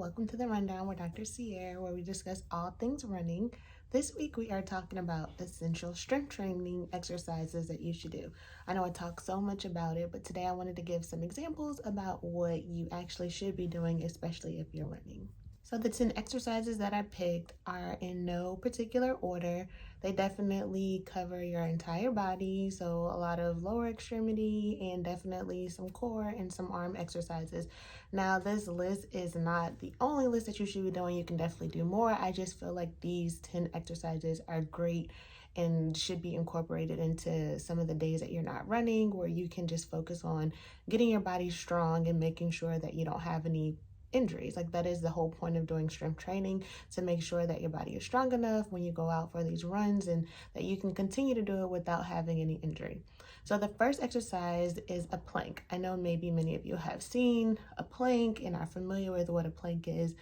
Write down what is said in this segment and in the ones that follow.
welcome to the Rundown with Dr. Ciarrah, where we discuss all things running. This week we are talking about essential strength training exercises that you should do. I know I talk so much about it, but today I wanted to give some examples about what you actually should be doing, especially if you're running. So the 10 exercises that I picked are in no particular order. They definitely cover your entire body, so a lot of lower extremity and definitely some core and some arm exercises. Now, this list is not the only list that you should be doing. You can definitely do more. I just feel like these 10 exercises are great and should be incorporated into some of the days that you're not running, where you can just focus on getting your body strong and making sure that you don't have any injuries. Like, that is the whole point of doing strength training, to make sure that your body is strong enough when you go out for these runs and that you can continue to do it without having any injury. So the first exercise is a plank. I know maybe many of you have seen a plank and are familiar with what a plank is.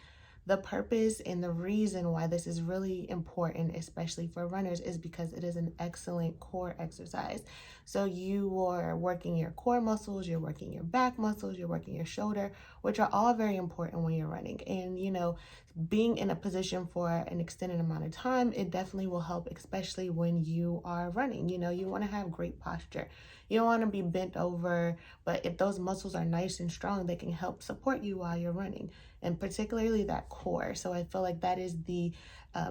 The purpose and the reason why this is really important, especially for runners, is because it is an excellent core exercise. So you are working your core muscles, you're working your back muscles, you're working your shoulder, which are all very important when you're running. And, being in a position for an extended amount of time, it definitely will help, especially when you are running. You want to have great posture. You don't want to be bent over, but if those muscles are nice and strong, they can help support you while you're running, and particularly that core. So I feel like that is the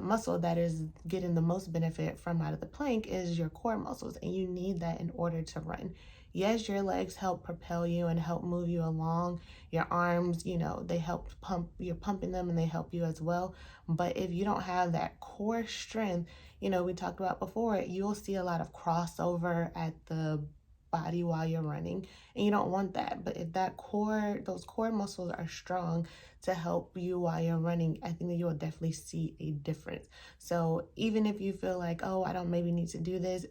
muscle that is getting the most benefit from out of the plank is your core muscles, and you need that in order to run. Yes, your legs help propel you and help move you along. Your arms, they help pump, you're pumping them and they help you as well. But if you don't have that core strength, we talked about before, you'll see a lot of crossover at the body while you're running, and you don't want that. But if those core muscles are strong to help you while you're running, I think that you will definitely see a difference. So even if you feel like, oh, I don't maybe need to do this,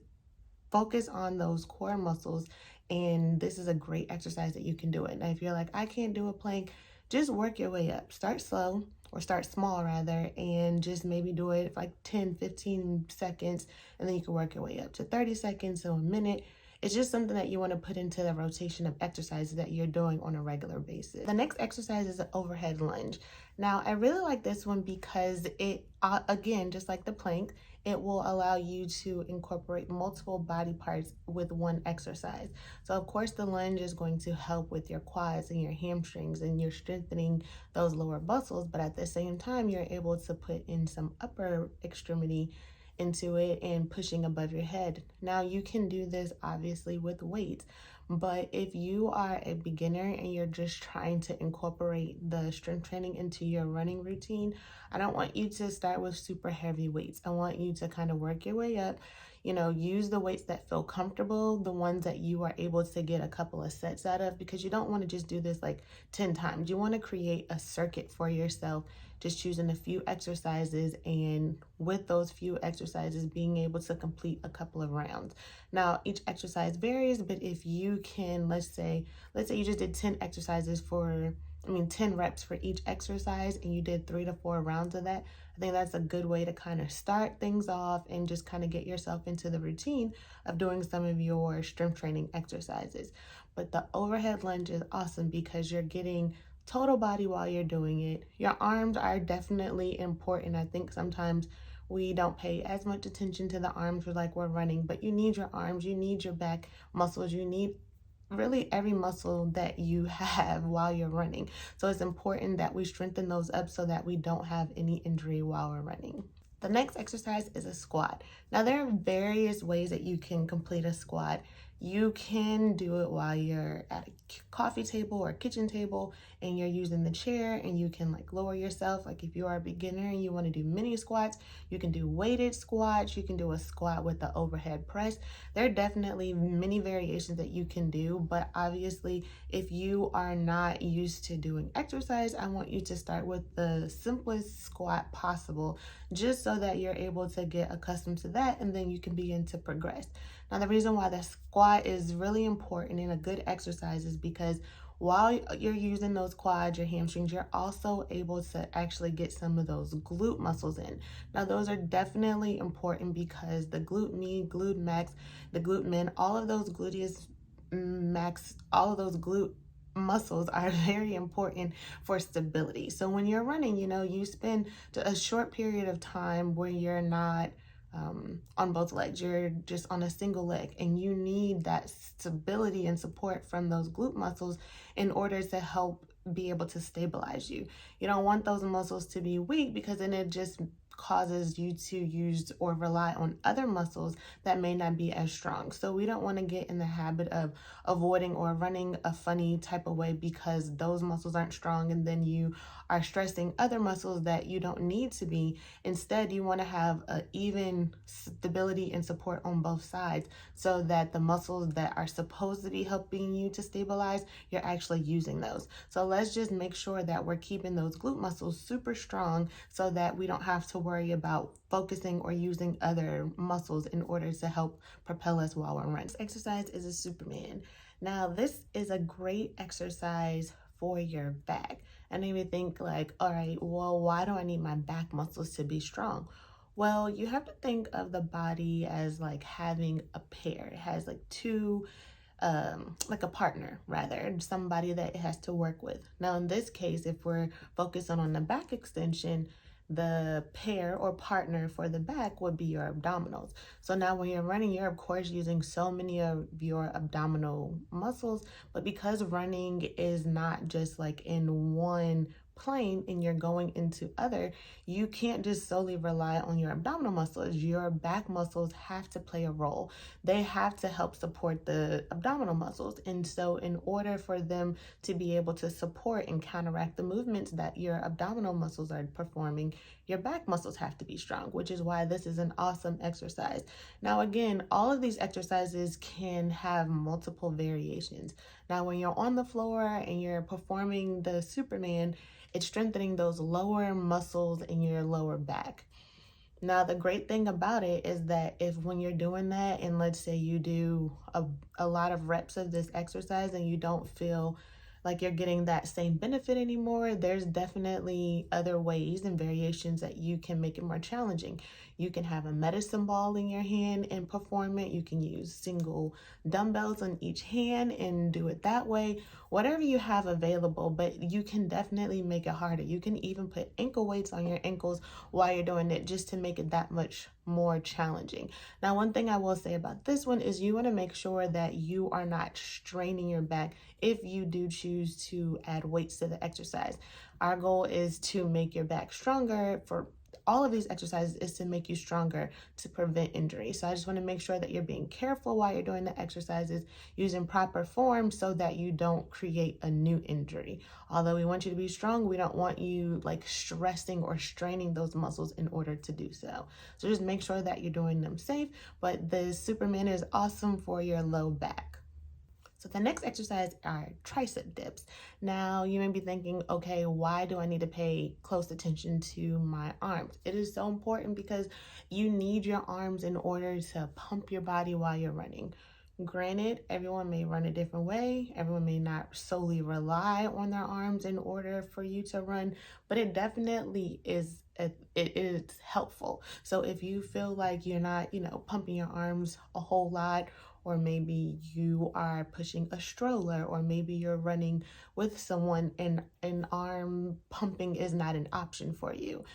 focus on those core muscles, and this is a great exercise that you can do it. Now, if you're like, I can't do a plank, just work your way up. Start slow, or start small rather, and just maybe do it for like 10, 15 seconds, and then you can work your way up to 30 seconds, so a minute. It's just something that you want to put into the rotation of exercises that you're doing on a regular basis. The next exercise is an overhead lunge. Now, I really like this one because it, again, just like the plank, it will allow you to incorporate multiple body parts with one exercise. So of course, the lunge is going to help with your quads and your hamstrings, and you're strengthening those lower muscles, but at the same time, you're able to put in some upper extremity into it and pushing above your head. Now, you can do this obviously with weights, but if you are a beginner and you're just trying to incorporate the strength training into your running routine, I don't want you to start with super heavy weights. I want you to kind of work your way up. Use the weights that feel comfortable, the ones that you are able to get a couple of sets out of, because you don't want to just do this like 10 times. You want to create a circuit for yourself, just choosing a few exercises, and with those few exercises, being able to complete a couple of rounds. Now, each exercise varies, but if you can, let's say you just did 10 exercises 10 reps for each exercise, and you did 3 to 4 rounds of that. I think that's a good way to kind of start things off and just kind of get yourself into the routine of doing some of your strength training exercises. But the overhead lunge is awesome because you're getting total body while you're doing it. Your arms are definitely important. I think sometimes we don't pay as much attention to the arms we're running, but you need your arms, you need your back muscles, you need really every muscle that you have while you're running. So it's important that we strengthen those up so that we don't have any injury while we're running. The next exercise is a squat. Now, there are various ways that you can complete a squat. You can do it while you're at a coffee table or kitchen table and you're using the chair, and you can lower yourself. Like if you are a beginner and you want to do mini squats, you can do weighted squats, you can do a squat with the overhead press. There are definitely many variations that you can do, but obviously if you are not used to doing exercise, I want you to start with the simplest squat possible, just so that you're able to get accustomed to that, and then you can begin to progress. Now, the reason why the squat is really important and a good exercise is because while you're using those quads, your hamstrings, you're also able to actually get some of those glute muscles in. Now, those are definitely important because the glute med, glute max, the glute min, all of those gluteus max, all of those glute muscles are very important for stability. So when you're running, you spend a short period of time where you're not on both legs, you're just on a single leg, and you need that stability and support from those glute muscles in order to help be able to stabilize you. You don't want those muscles to be weak, because then it just causes you to use or rely on other muscles that may not be as strong. So we don't want to get in the habit of avoiding or running a funny type of way because those muscles aren't strong, and then you are stressing other muscles that you don't need to be. Instead, you want to have an even stability and support on both sides, so that the muscles that are supposed to be helping you to stabilize, you're actually using those. So let's just make sure that we're keeping those glute muscles super strong, so that we don't have to worry about focusing or using other muscles in order to help propel us while we're running. This exercise is a Superman. Now, this is a great exercise for your back. And you may think like, all right, well, why do I need my back muscles to be strong? Well, you have to think of the body as like having a pair. It has like two, like a partner, rather, somebody that it has to work with. Now, in this case, if we're focusing on the back extension, the pair or partner for the back would be your abdominals. So now when you're running, you're of course using so many of your abdominal muscles, but because running is not just like in one plane and you're going into other, you can't just solely rely on your abdominal muscles. Your back muscles have to play a role. They have to help support the abdominal muscles. And so in order for them to be able to support and counteract the movements that your abdominal muscles are performing, your back muscles have to be strong, which is why this is an awesome exercise. Now, again, all of these exercises can have multiple variations. Now, when you're on the floor and you're performing the Superman, it's strengthening those lower muscles in your lower back. Now, the great thing about it is that if when you're doing that, and let's say you do a lot of reps of this exercise and you don't feel like you're getting that same benefit anymore, there's definitely other ways and variations that you can make it more challenging. You can have a medicine ball in your hand and perform it. You can use single dumbbells on each hand and do it that way. Whatever you have available, but you can definitely make it harder. You can even put ankle weights on your ankles while you're doing it, just to make it that much more challenging. Now, one thing I will say about this one is you want to make sure that you are not straining your back if you do choose to add weights to the exercise. Our goal is to make your back stronger. For all of these exercises is to make you stronger, to prevent injury. So I just want to make sure that you're being careful while you're doing the exercises, using proper form so that you don't create a new injury. Although we want you to be strong, we don't want you like stressing or straining those muscles in order to do so. So just make sure that you're doing them safe, but the Superman is awesome for your low back. So the next exercise are tricep dips. Now you may be thinking, okay, why do I need to pay close attention to my arms? It is so important because you need your arms in order to pump your body while you're running. Granted, everyone may run a different way. Everyone may not solely rely on their arms in order for you to run, but it definitely is it is helpful. So if you feel like you're not, pumping your arms a whole lot, or maybe you are pushing a stroller, or maybe you're running with someone and an arm pumping is not an option for you.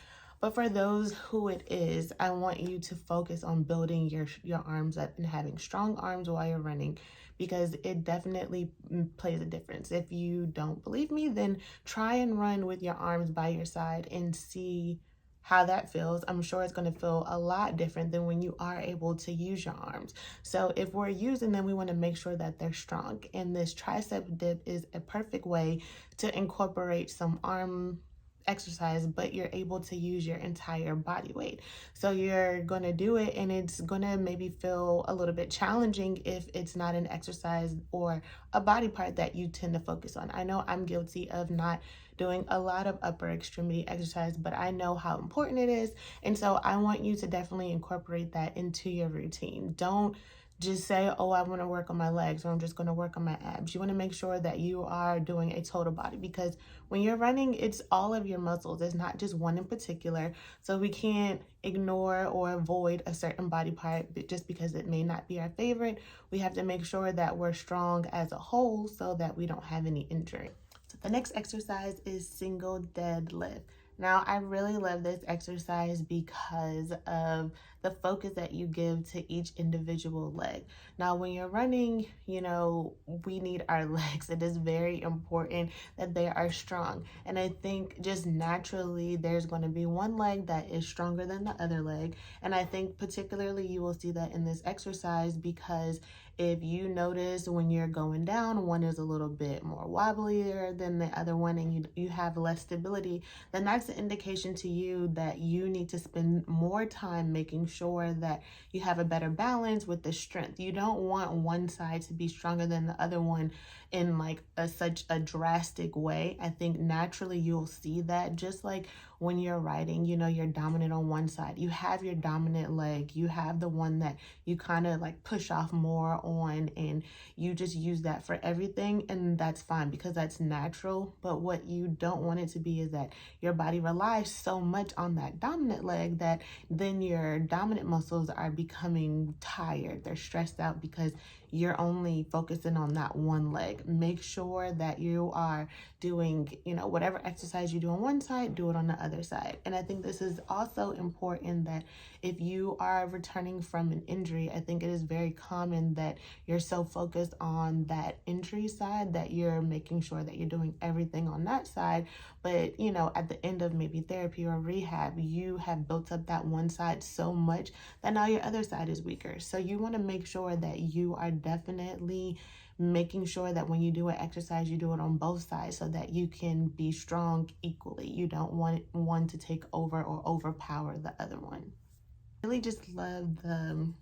But for those who it is, I want you to focus on building your arms up and having strong arms while you're running, because it definitely plays a difference. If you don't believe me, then try and run with your arms by your side and see how that feels. I'm sure it's going to feel a lot different than when you are able to use your arms. So if we're using them, we want to make sure that they're strong. And this tricep dip is a perfect way to incorporate some arm exercise, but you're able to use your entire body weight. So you're going to do it, and it's going to maybe feel a little bit challenging if it's not an exercise or a body part that you tend to focus on. I know I'm guilty of not doing a lot of upper extremity exercise, but I know how important it is. And so I want you to definitely incorporate that into your routine. Don't just say, oh, I want to work on my legs, or I'm just going to work on my abs. You want to make sure that you are doing a total body, because when you're running, it's all of your muscles. It's not just one in particular. So we can't ignore or avoid a certain body part just because it may not be our favorite. We have to make sure that we're strong as a whole so that we don't have any injury. So the next exercise is single deadlift. Now, I really love this exercise because of the focus that you give to each individual leg. Now, when you're running, we need our legs. It is very important that they are strong. And I think just naturally, there's going to be one leg that is stronger than the other leg. And I think particularly you will see that in this exercise, because if you notice when you're going down, one is a little bit more wobblier than the other one, and you have less stability, then that's an indication to you that you need to spend more time making sure that you have a better balance with the strength. You don't want one side to be stronger than the other one in like such a drastic way. I think naturally you'll see that, just like when you're riding, you're dominant on one side. You have your dominant leg. You have the one that you kind of like push off more on, and you just use that for everything, and that's fine because that's natural. But what you don't want it to be is that your body relies so much on that dominant leg that then your dominant muscles are becoming tired. They're stressed out because you're only focusing on that one leg. Make sure that you are doing, whatever exercise you do on one side, do it on the other side. And I think this is also important that if you are returning from an injury, I think it is very common that you're so focused on that injury side that you're making sure that you're doing everything on that side. But, at the end of maybe therapy or rehab, you have built up that one side so much that now your other side is weaker. So you want to make sure that you are definitely making sure that when you do an exercise, you do it on both sides so that you can be strong equally. You don't want one to take over or overpower the other one. I really just love the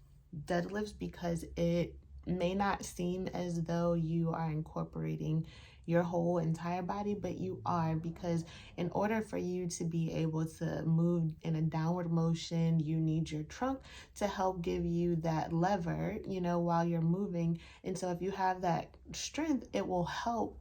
deadlifts because it may not seem as though you are incorporating your whole entire body, but you are, because in order for you to be able to move in a downward motion, you need your trunk to help give you that lever, while you're moving. And so if you have that strength, it will help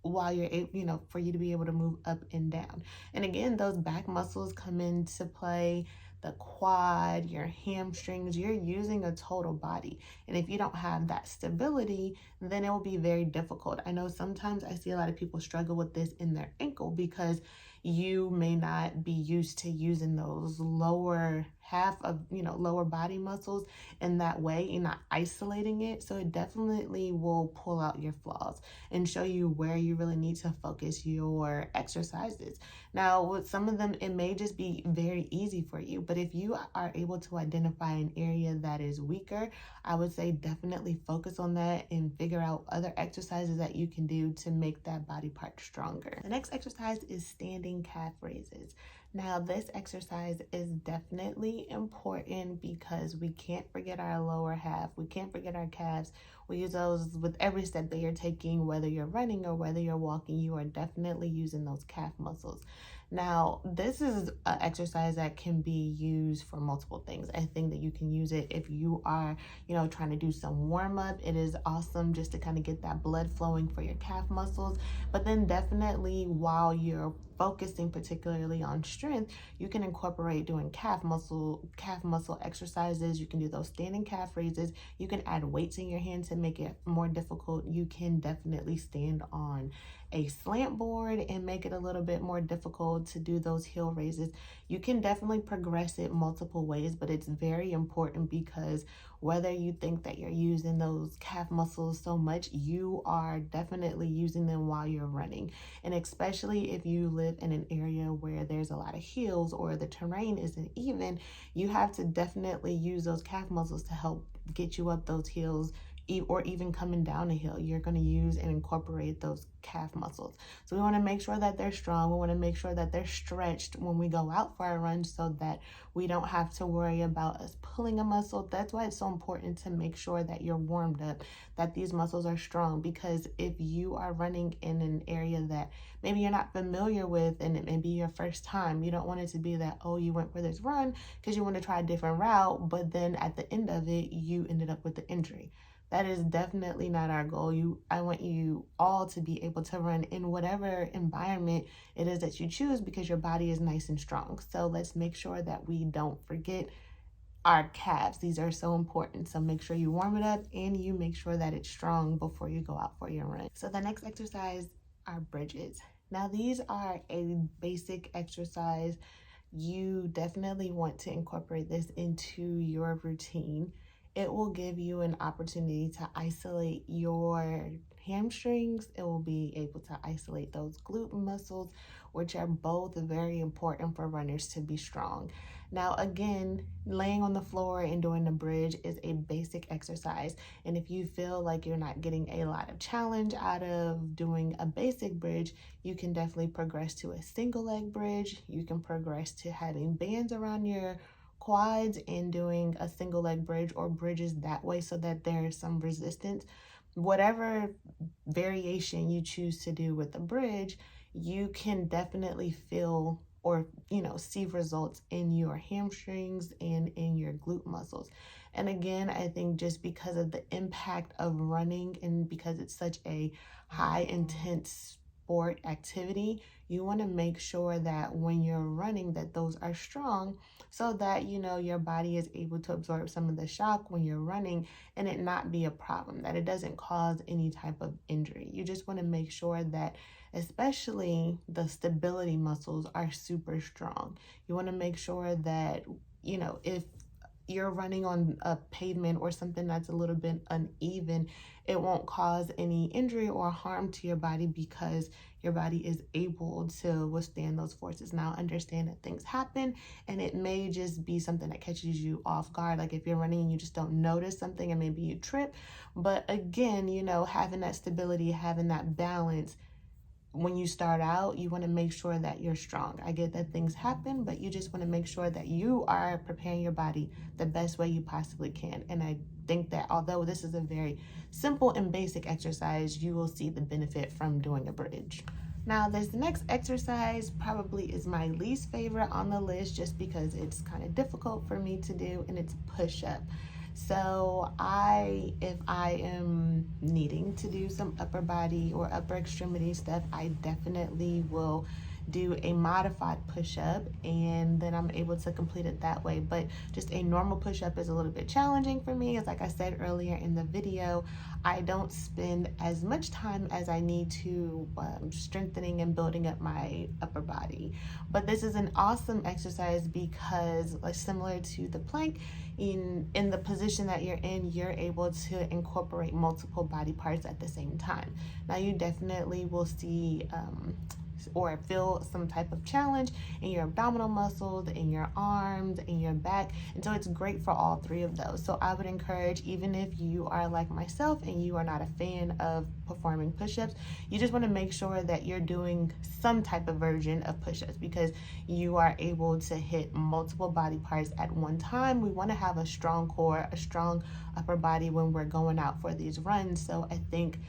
while you're able, for you to be able to move up and down. And again, those back muscles come into play, the quad, your hamstrings. You're using a total body. And if you don't have that stability, then it will be very difficult. I know sometimes I see a lot of people struggle with this in their ankle because you may not be used to using those lower half of, lower body muscles in that way and not isolating it. So it definitely will pull out your flaws and show you where you really need to focus your exercises. Now, with some of them, it may just be very easy for you, but if you are able to identify an area that is weaker, I would say definitely focus on that and figure out other exercises that you can do to make that body part stronger. The next exercise is standing calf raises. Now, this exercise is definitely important because we can't forget our lower half. We can't forget our calves. We use those with every step that you're taking, whether you're running or whether you're walking. You are definitely using those calf muscles. Now, this is an exercise that can be used for multiple things. I think that you can use it if you are, trying to do some warm up. It is awesome just to kind of get that blood flowing for your calf muscles. But then definitely while you're focusing particularly on strength, you can incorporate doing calf muscle exercises. You can do those standing calf raises. You can add weights in your hand to make it more difficult. You can definitely stand on a slant board and make it a little bit more difficult to do those heel raises. You can definitely progress it multiple ways, but it's very important because whether you think that you're using those calf muscles so much, you are definitely using them while you're running. And especially if you live in an area where there's a lot of hills or the terrain isn't even, you have to definitely use those calf muscles to help get you up those hills or even coming down a hill, you're going to use and incorporate those calf muscles. So we want to make sure that they're strong. We want to make sure that they're stretched when we go out for our run so that we don't have to worry about us pulling a muscle. That's why it's so important to make sure that you're warmed up, that these muscles are strong, because if you are running in an area that maybe you're not familiar with and it may be your first time, you don't want it to be that, oh, you went for this run because you want to try a different route, but then at the end of it, you ended up with the injury. That is definitely not our goal. I want you all to be able to run in whatever environment it is that you choose, because your body is nice and strong. So let's make sure that we don't forget our calves. These are so important. So make sure you warm it up and you make sure that it's strong before you go out for your run. So the next exercise are bridges. Now these are a basic exercise. You definitely want to incorporate this into your routine. It will give you an opportunity to isolate your hamstrings. It will be able to isolate those glute muscles, which are both very important for runners to be strong. Now, again, laying on the floor and doing the bridge is a basic exercise. And if you feel like you're not getting a lot of challenge out of doing a basic bridge, you can definitely progress to a single leg bridge. You can progress to having bands around your quads and doing a single leg bridge or bridges that way so that there's some resistance. Whatever variation you choose to do with the bridge, you can definitely feel or see results in your hamstrings and in your glute muscles. And again, I think just because of the impact of running and because it's such a high intense sport activity, you want to make sure that when you're running that those are strong so that your body is able to absorb some of the shock when you're running and it not be a problem, that it doesn't cause any type of injury. You just want to make sure that especially the stability muscles are super strong. You want to make sure that if you're running on a pavement or something that's a little bit uneven, it won't cause any injury or harm to your body because your body is able to withstand those forces. Now, understand that things happen and it may just be something that catches you off guard. Like if you're running and you just don't notice something and maybe you trip. But again, having that stability, having that balance, when you start out, you want to make sure that you're strong. I get that things happen, but you just want to make sure that you are preparing your body the best way you possibly can. And I think that although this is a very simple and basic exercise, you will see the benefit from doing a bridge. Now, this next exercise probably is my least favorite on the list just because it's kind of difficult for me to do, and it's push-up. So if I am needing to do some upper body or upper extremity stuff, I definitely will do a modified push-up and then I'm able to complete it that way. But just a normal push-up is a little bit challenging for me. As like I said earlier in the video, I don't spend as much time as I need to strengthening and building up my upper body. But this is an awesome exercise because, like, similar to the plank, in the position that you're in, you're able to incorporate multiple body parts at the same time. Now you definitely will see or feel some type of challenge in your abdominal muscles, in your arms, in your back, and so it's great for all three of those. So I would encourage, even if you are like myself and you are not a fan of performing push-ups, you just want to make sure that you're doing some type of version of push-ups because you are able to hit multiple body parts at one time. We want to have a strong core, a strong upper body when we're going out for these runs. So I think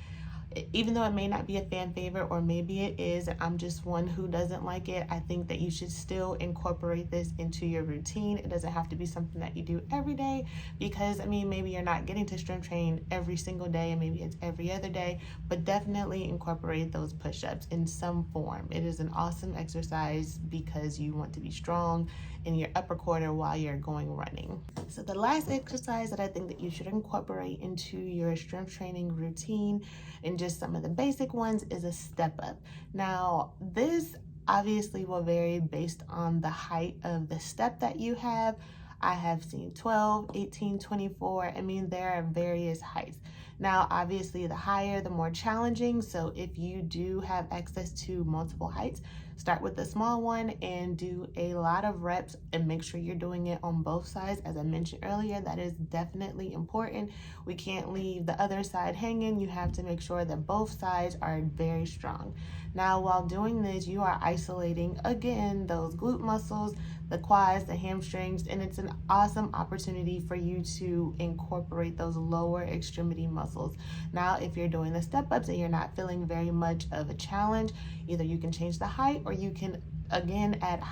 even though it may not be a fan favorite, or maybe it is, and I'm just one who doesn't like it, I think that you should still incorporate this into your routine. It doesn't have to be something that you do every day because, maybe you're not getting to strength train every single day and maybe it's every other day, but definitely incorporate those push-ups in some form. It is an awesome exercise because you want to be strong in your upper quarter while you're going running. So the last exercise that I think that you should incorporate into your strength training routine, and just some of the basic ones, is a step up. Now, this obviously will vary based on the height of the step that you have. I have seen 12, 18, 24. There are various heights. Now, obviously, the higher, the more challenging. So if you do have access to multiple heights, Start with the small one and do a lot of reps, and make sure you're doing it on both sides. As I mentioned earlier, that is definitely important. We can't leave the other side hanging. You have to make sure that both sides are very strong. Now, while doing this, you are isolating again those glute muscles, the quads, the hamstrings, and it's an awesome opportunity for you to incorporate those lower extremity muscles. Now, if you're doing the step ups and you're not feeling very much of a challenge, either you can change the height or you can again add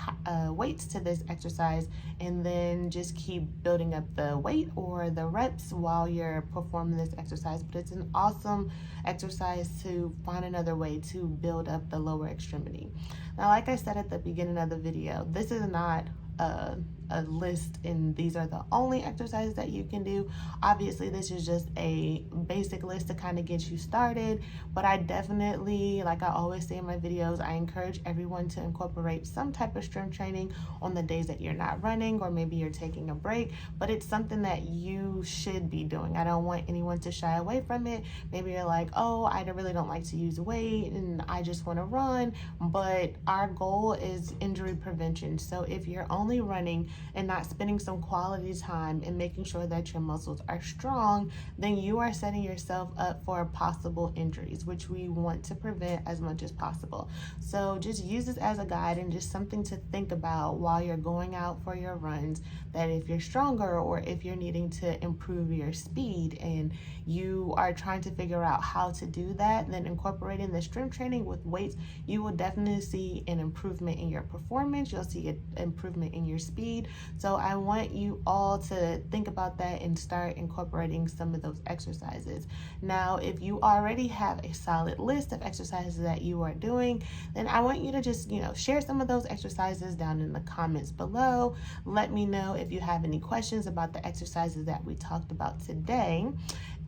weights to this exercise, and then just keep building up the weight or the reps while you're performing this exercise. But it's an awesome exercise to find another way to build up the lower extremity. Now, like I said at the beginning of the video, this is not a list and these are the only exercises that you can do. Obviously, this is just a basic list to kind of get you started, but I definitely, like I always say in my videos, I encourage everyone to incorporate some type of strength training on the days that you're not running or maybe you're taking a break, but it's something that you should be doing. I don't want anyone to shy away from it. Maybe you're like, oh, I really don't like to use weight and I just want to run, but our goal is injury prevention. So if you're only running and not spending some quality time and making sure that your muscles are strong, then you are setting yourself up for possible injuries, which we want to prevent as much as possible. So just use this as a guide and just something to think about while you're going out for your runs, that if you're stronger or if you're needing to improve your speed and you are trying to figure out how to do that, then incorporating the strength training with weights, you will definitely see an improvement in your performance. You'll see an improvement in your speed. So I want you all to think about that and start incorporating some of those exercises. Now, if you already have a solid list of exercises that you are doing, then I want you to just, share some of those exercises down in the comments below. Let me know if you have any questions about the exercises that we talked about today.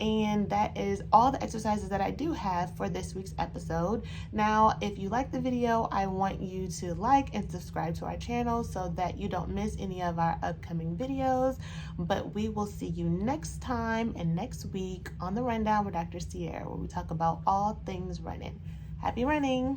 And that is all the exercises that I do have for this week's episode. Now, if you like the video, I want you to like and subscribe to our channel so that you don't miss any of our upcoming videos. But we will see you next time and next week on The Rundown with Dr. Ciarrah, where we talk about all things running. Happy running!